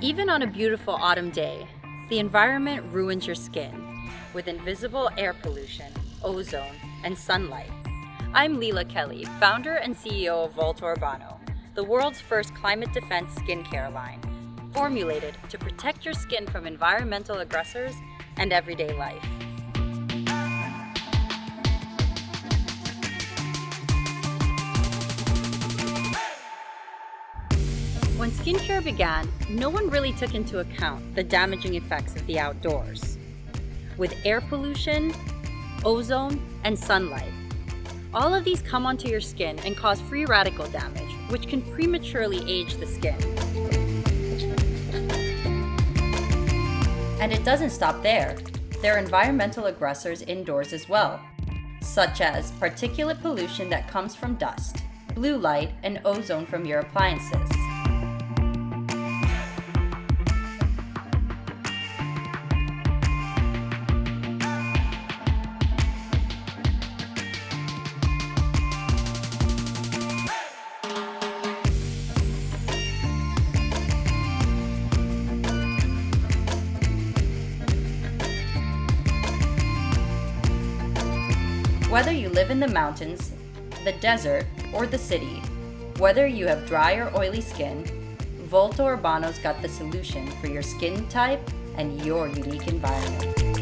Even on a beautiful autumn day, the environment ruins your skin with invisible air pollution, ozone, and sunlight. I'm Leela Kelly, founder and CEO of Volto Urbano, the world's first climate defense skincare line, formulated to protect your skin from environmental aggressors and everyday life. When skincare began, no one really took into account the damaging effects of the outdoors. With air pollution, ozone, and sunlight, all of these come onto your skin and cause free radical damage, which can prematurely age the skin. And it doesn't stop there. There are environmental aggressors indoors as well, such as particulate pollution that comes from dust, blue light, and ozone from your appliances. Whether you live in the mountains, the desert, or the city, whether you have dry or oily skin, Volto Urbano's got the solution for your skin type and your unique environment.